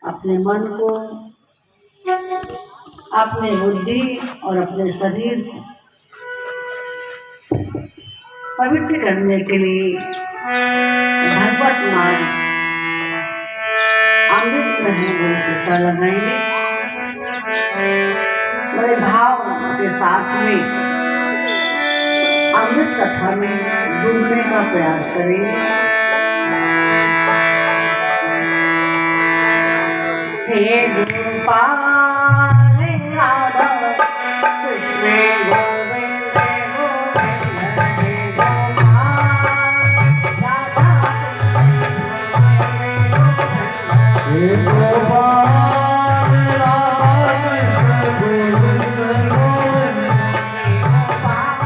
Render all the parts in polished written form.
अपने मन को, अपनी बुद्धि और अपने शरीर को पवित्र करने के लिए भगवत नाम अमृत में है टीका लगाएंगे। बड़े भाव के साथ में अमृत कथा में डूबने का प्रयास करेंगे। हे गोपाल राधा कृष्ण गोविंद गोविंद, हे गोपाल राधा कृष्ण गोविंद गोविंद, हे गोपाल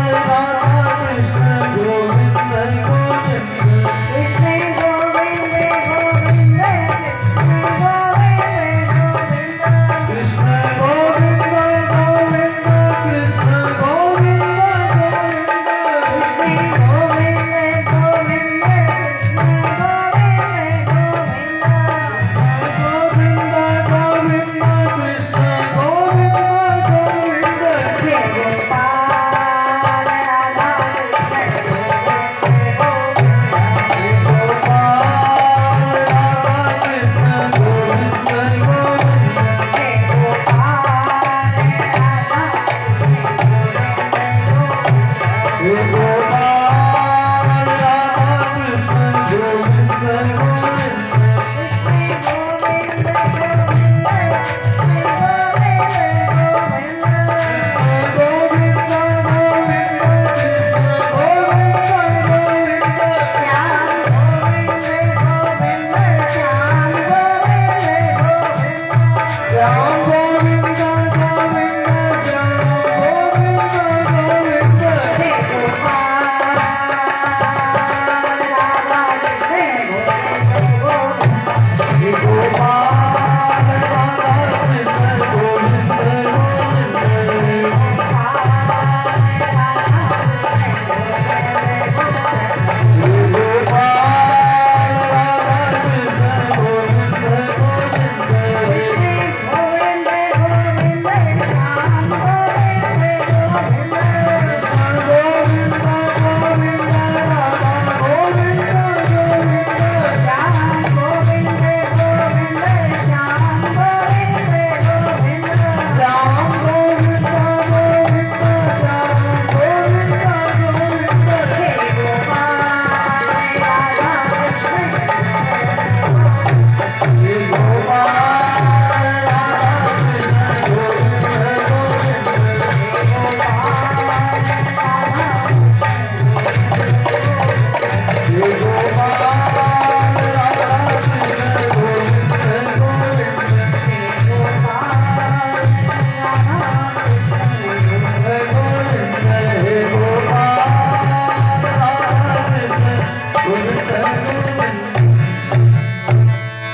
राधा कृष्ण गोविंद गोविंद, हे गोपाल राधा कृष्ण गोविंद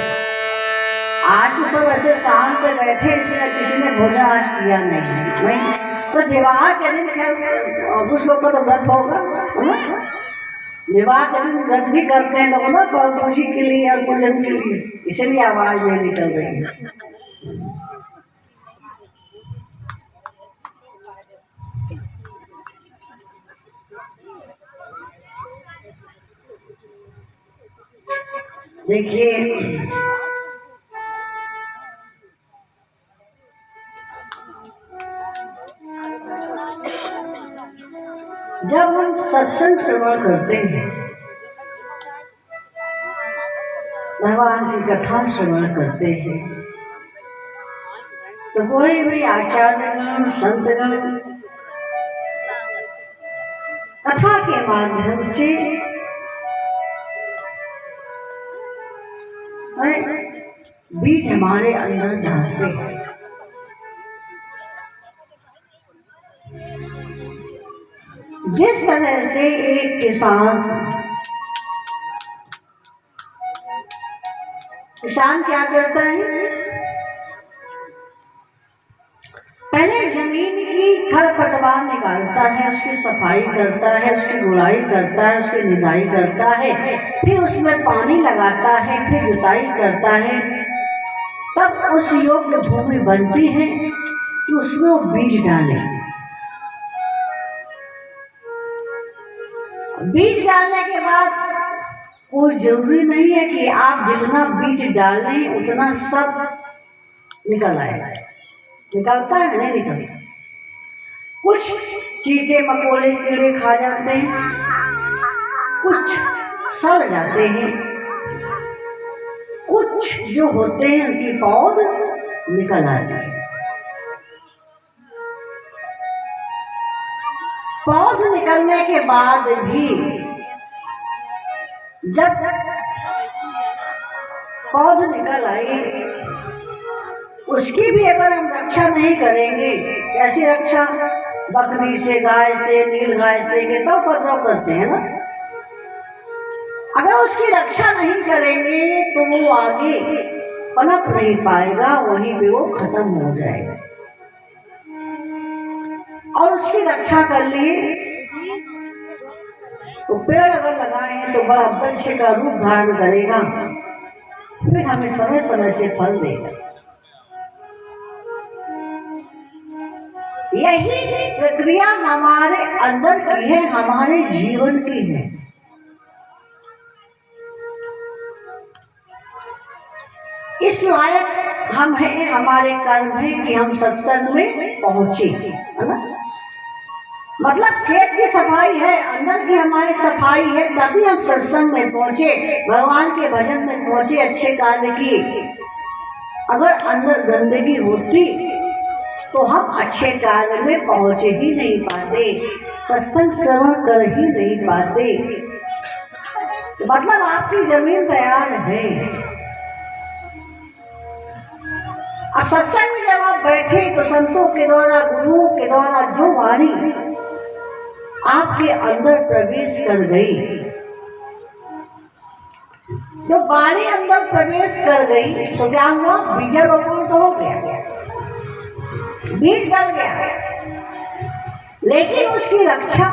गोविंद, आज तो सब ऐसे शांत बैठे, इसलिए किसी ने भोजन आज किया नहीं। तो विवाह के दिन कुछ लोग का तो व्रत होगा, विवाह के दिन व्रत भी करते हैं लोग ना, खुशी के लिए और भोजन के लिए, इसलिए आवाज नहीं निकल रही है। देखिए जब हम सत्संग श्रवण करते हैं, भगवान की कथा श्रवण करते हैं, तो कोई भी आचार्यगण संतगण कथा के माध्यम से हमारे अंदर डालते हैं। जिस तरह से एक किसान क्या करता है, पहले जमीन की खरपतवार निकालता है, उसकी सफाई करता है, उसकी गुड़ाई करता है, उसकी निदाई करता है, फिर उसमें पानी लगाता है, फिर जुताई करता है, तब उस योग्य भूमि बनती है कि उसमें वो बीज डाले। बीज डालने के बाद कोई जरूरी नहीं है कि आप जितना बीज डालें उतना सब निकल आएगा। निकलता है नहीं निकलता। कुछ चींटे मकोड़े कीड़े खा जाते हैं, कुछ सड़ जाते हैं, कुछ जो होते हैं उनकी पौध निकल आती है। पौध निकलने के बाद भी जब पौध निकल आई, उसकी भी अगर हम रक्षा नहीं करेंगे, कैसी रक्षा, बकरी से, गाय से, नीलगाय से के तो उपद्रव करते हैं ना, अगर उसकी रक्षा नहीं करेंगे तो वो आगे पनप नहीं पाएगा, वहीं पे वो खत्म हो जाएगा। और उसकी रक्षा कर लिए तो पेड़ अगर लगाएंगे तो बड़ा वृक्ष का रूप धारण करेगा, फिर हमें समय समय से फल देगा। यही प्रक्रिया हमारे अंदर की है, हमारे जीवन की है। इस लायक हम हैं, हमारे कर्म है कि हम सत्संग में पहुंचे, है ना। मतलब खेत की सफाई है, अंदर की हमारी सफाई है, तभी हम सत्संग में पहुंचे, भगवान के भजन में पहुंचे, अच्छे कार्य की। अगर अंदर गंदगी होती तो हम अच्छे कार्य में पहुंच ही नहीं पाते, सत्संग श्रवण कर ही नहीं पाते। मतलब आपकी जमीन तैयार है। अब सत्संग में जब आप बैठे तो संतों के द्वारा, गुरुओं के द्वारा जो वाणी आपके अंदर प्रवेश कर गई, जब वाणी अंदर प्रवेश कर गई तो क्या हुआ, बीजारोपण तो हो गया, बीज डल गया। लेकिन उसकी रक्षा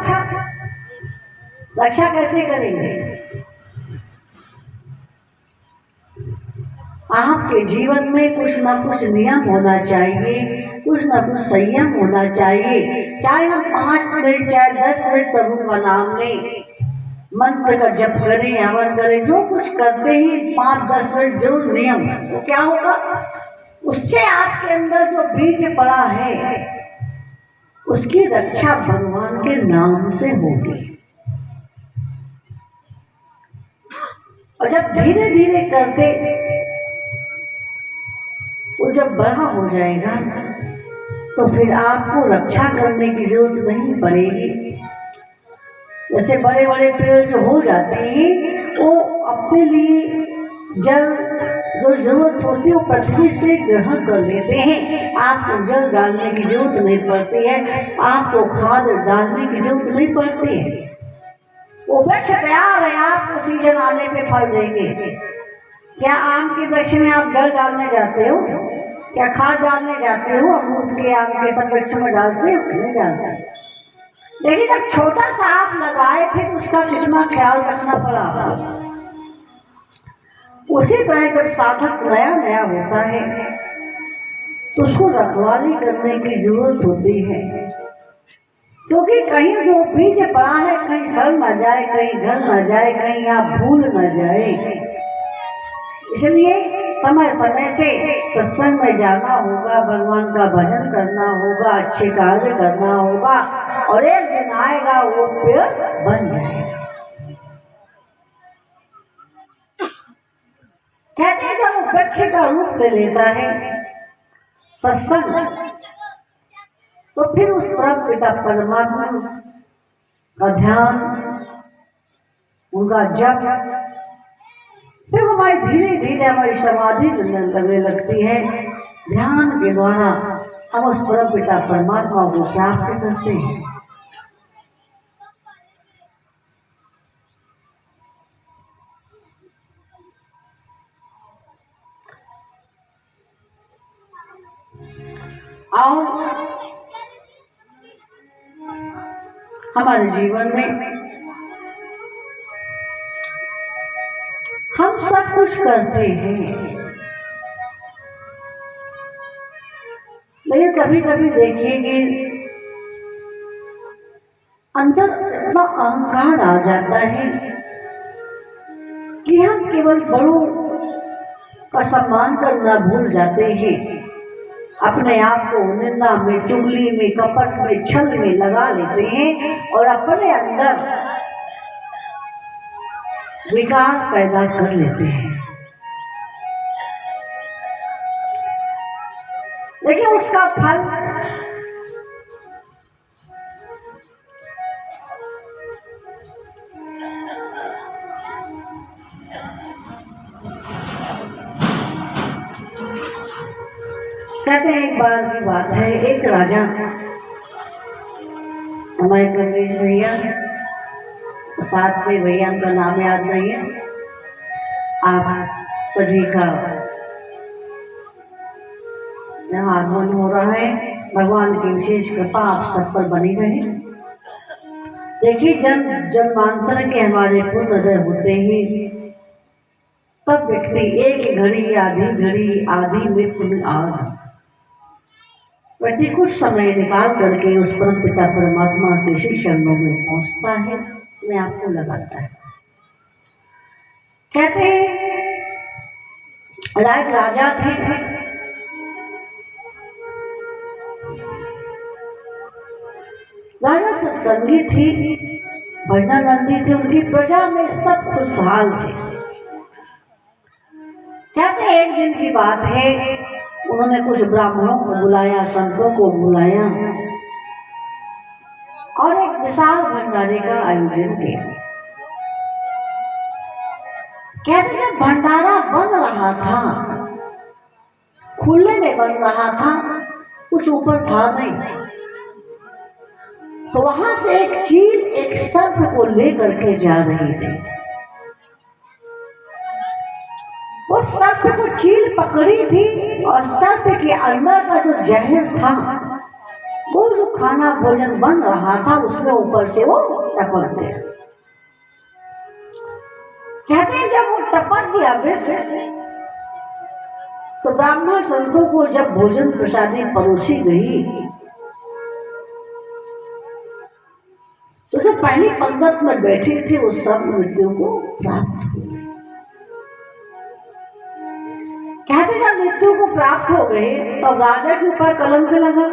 कैसे करेंगे? आपके जीवन में कुछ ना कुछ नियम होना चाहिए, कुछ ना कुछ संयम होना चाहिए। चाहे हम 5 मिनट, चाहे 10 मिनट प्रभु का नाम लें, मंत्र का जप करें, हवन करें, जो कुछ करते ही 5-10 मिनट जरूर नियम, तो क्या होगा, उससे आपके अंदर जो बीज पड़ा है उसकी रक्षा भगवान के नाम से होगी। और जब धीरे धीरे करते वो जब बड़ा हो जाएगा तो फिर आपको रक्षा करने की जरूरत नहीं पड़ेगी। जैसे बड़े बड़े पेड़ जो हो जाते हैं वो अपने लिए जल जो जरूरत होती है वो पृथ्वी से ग्रहण कर लेते हैं। आपको जल डालने की जरूरत नहीं पड़ती है, आपको खाद डालने की जरूरत नहीं पड़ती है। वो वृक्ष तैयार है, आपको सीजन आने पे फल देंगे। क्या आम के वृक्ष में आप जल डालने जाते हो? क्या खाद डालने जाते हो? अमरूद के, आम के सब वृक्ष में डालते हो? नहीं डालते। लेकिन जब छोटा सा आप लगाए थे तो उसका कितना ख्याल रखना पड़ा। उसी तरह जब साधक नया नया होता है तो उसको रखवाली करने की जरूरत होती है, क्योंकि कहीं जो बीज पड़ा है कहीं सड़ न जाए, कहीं गल न जाए, कहीं आप भूल न जाए। इसलिए समय समय से सत्संग में जाना होगा, भगवान का भजन करना होगा, अच्छे कार्य करना होगा, और एक दिन आएगा वो पेड़ बन जाएगा। कहते हैं जब वो वृक्ष का रूप ले लेता है सत्संग, तो फिर उस परम पिता परमात्मा का ध्यान, उनका जप, फिर हमारी धीरे धीरे हमारी समाधि लगने लगती है। ध्यान के द्वारा हम उस परम पिता परमात्मा को प्राप्त करते हैं। और हमारे जीवन में हम सब कुछ करते हैं, लेकिन कभी कभी देखिए कि अंदर इतना अहंकार आ जाता है कि हम केवल बड़ों का सम्मान करना भूल जाते हैं। अपने आप को निंदा में, चुगली में, कपट में, छल में लगा लेते हैं और अपने अंदर विकार पैदा कर लेते हैं। लेकिन उसका फल कहते हैं, एक बार की बात है, एक राजा, हमारे कमलेश भैया, साथ में भैया का नाम याद नहीं है, आप सभी का आगमन हो रहा है। भगवान की विशेष कृपा आप सब पर बनी रहे। देखिए, जन्मांतर के हमारे पुण्योदय होते ही तब व्यक्ति एक घड़ी आधी में पुण्य आध व्यक्ति कुछ समय निकाल करके उस परम पिता परमात्मा के श्री चरणों में पहुंचता है, अपने आप को लगाता है। कहते हैं, एक राजा थे, राजा सत्संगी थी, भजनानंदी थे, उनकी प्रजा में सब खुशहाल थे। कहते हैं, एक दिन की बात है, उन्होंने कुछ ब्राह्मणों को बुलाया, संतों को बुलाया और एक विशाल भंडारे का आयोजन किया। कहते जब भंडारा बन रहा था, खुले में बन रहा था, कुछ ऊपर था नहीं, तो वहां से एक चील एक सर्प को लेकर के जा रही थी। वो सर्प को चील पकड़ी थी और सर्प के अंदर का जो जहर था, वो जो खाना भोजन बन रहा था, उसमें ऊपर से वो टपक गया। कहते हैं, जब वो टपक गया विष, तो ब्राह्मण संतों को जब भोजन प्रसादी परोसी गई, तो जो पहली पंक्ति में बैठे थे वो सब मृत्यु को प्राप्त हुए। कहते जब मृत्यु को प्राप्त हो गए तो राजा के ऊपर कलंक लगा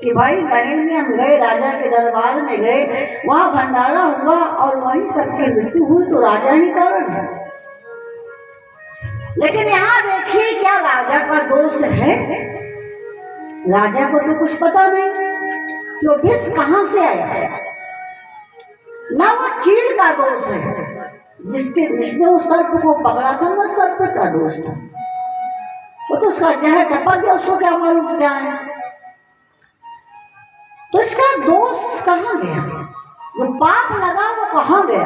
कि भाई महल में हम गए, राजा के दरबार में गए, वहां भंडारा हुआ और वहीं सबकी मृत्यु हुई, तो राजा ही कारण है। लेकिन यहाँ देखिए, क्या राजा का दोष है? राजा को तो कुछ पता नहीं कि वो विष कहाँ से आया, ना वो चील का दोष है, जिसने उस सर्प को पकड़ा था, वो सर्प का दोष था। वो तो उसका जहर टपक गया, उसको क्या मालूम क्या है। तो इसका दोष कहाँ गया, जो पाप लगा वो कहाँ गया?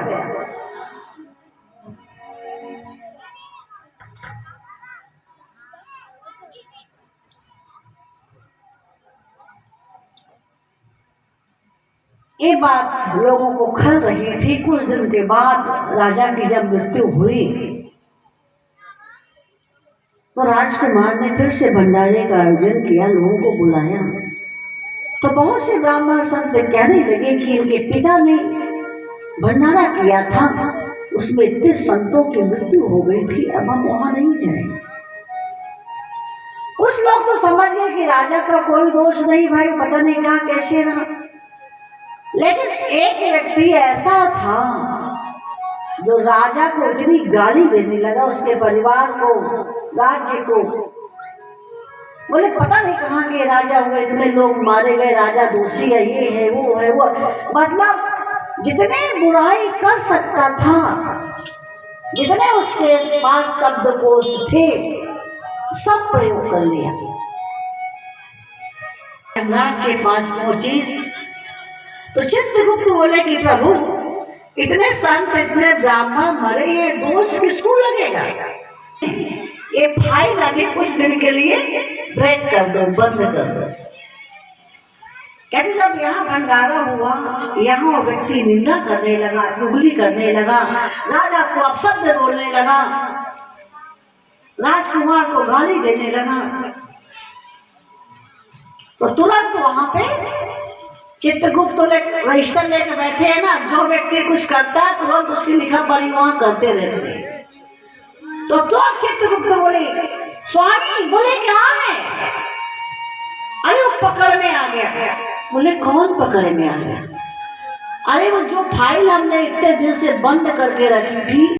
ये बात लोगों को खल रही थी। कुछ दिन के बाद राजा की जब मृत्यु हुई तो राजकुमार ने फिर से भंडारे का आयोजन किया, लोगों को बुलाया। तो बहुत से ब्राह्मण संत कहने लगे कि इनके पिता ने भंडारा किया था, उसमें इतने संतों की मृत्यु हो गई थी, अब हम वहां नहीं जाएंगे। कुछ लोग तो समझ गए कि राजा का कोई दोष नहीं, भाई पता नहीं कहाँ कैसे रहा। लेकिन एक व्यक्ति ऐसा था जो राजा को इतनी गाली देने लगा, उसके परिवार को, राज्य को। बोले पता नहीं कहाँ के राजा हुए, इतने लोग मारे गए, राजा दोषी है, ये है वो है वो। मतलब जितने बुराई कर सकता था, जितने उसके पास शब्दकोश थे सब प्रयोग कर लिया। यमराज के पास पहुंची तो चित्रगुप्त बोले कि प्रभु इतने संत इतने ब्राह्मण मरे, ये दोष किसको लगेगा? ये फाइल आगे कुछ दिन के लिए ब्रेक कर दो, बंद कर दो। कहते जब यहाँ भंडारा हुआ, यहाँ वो व्यक्ति निंदा करने लगा, चुगली करने लगा, राजा को अपशब्द बोलने लगा, राजकुमार को गाली देने लगा, तो तुरंत वहां पे चित्रगुप्त रजिस्टर लेकर बैठे हैं ना, जो व्यक्ति कुछ करता है तुरंत उसकी लिखा पढ़ी वहां करते रहते हैं। तो तुरंत चित्रगुप्त बोले स्वामी, बोले क्या है? अरे वो पकड़ में आ गया। बोले कौन पकड़ में आ गया? अरे वो जो फाइल हमने इतने दिन से बंद करके रखी थी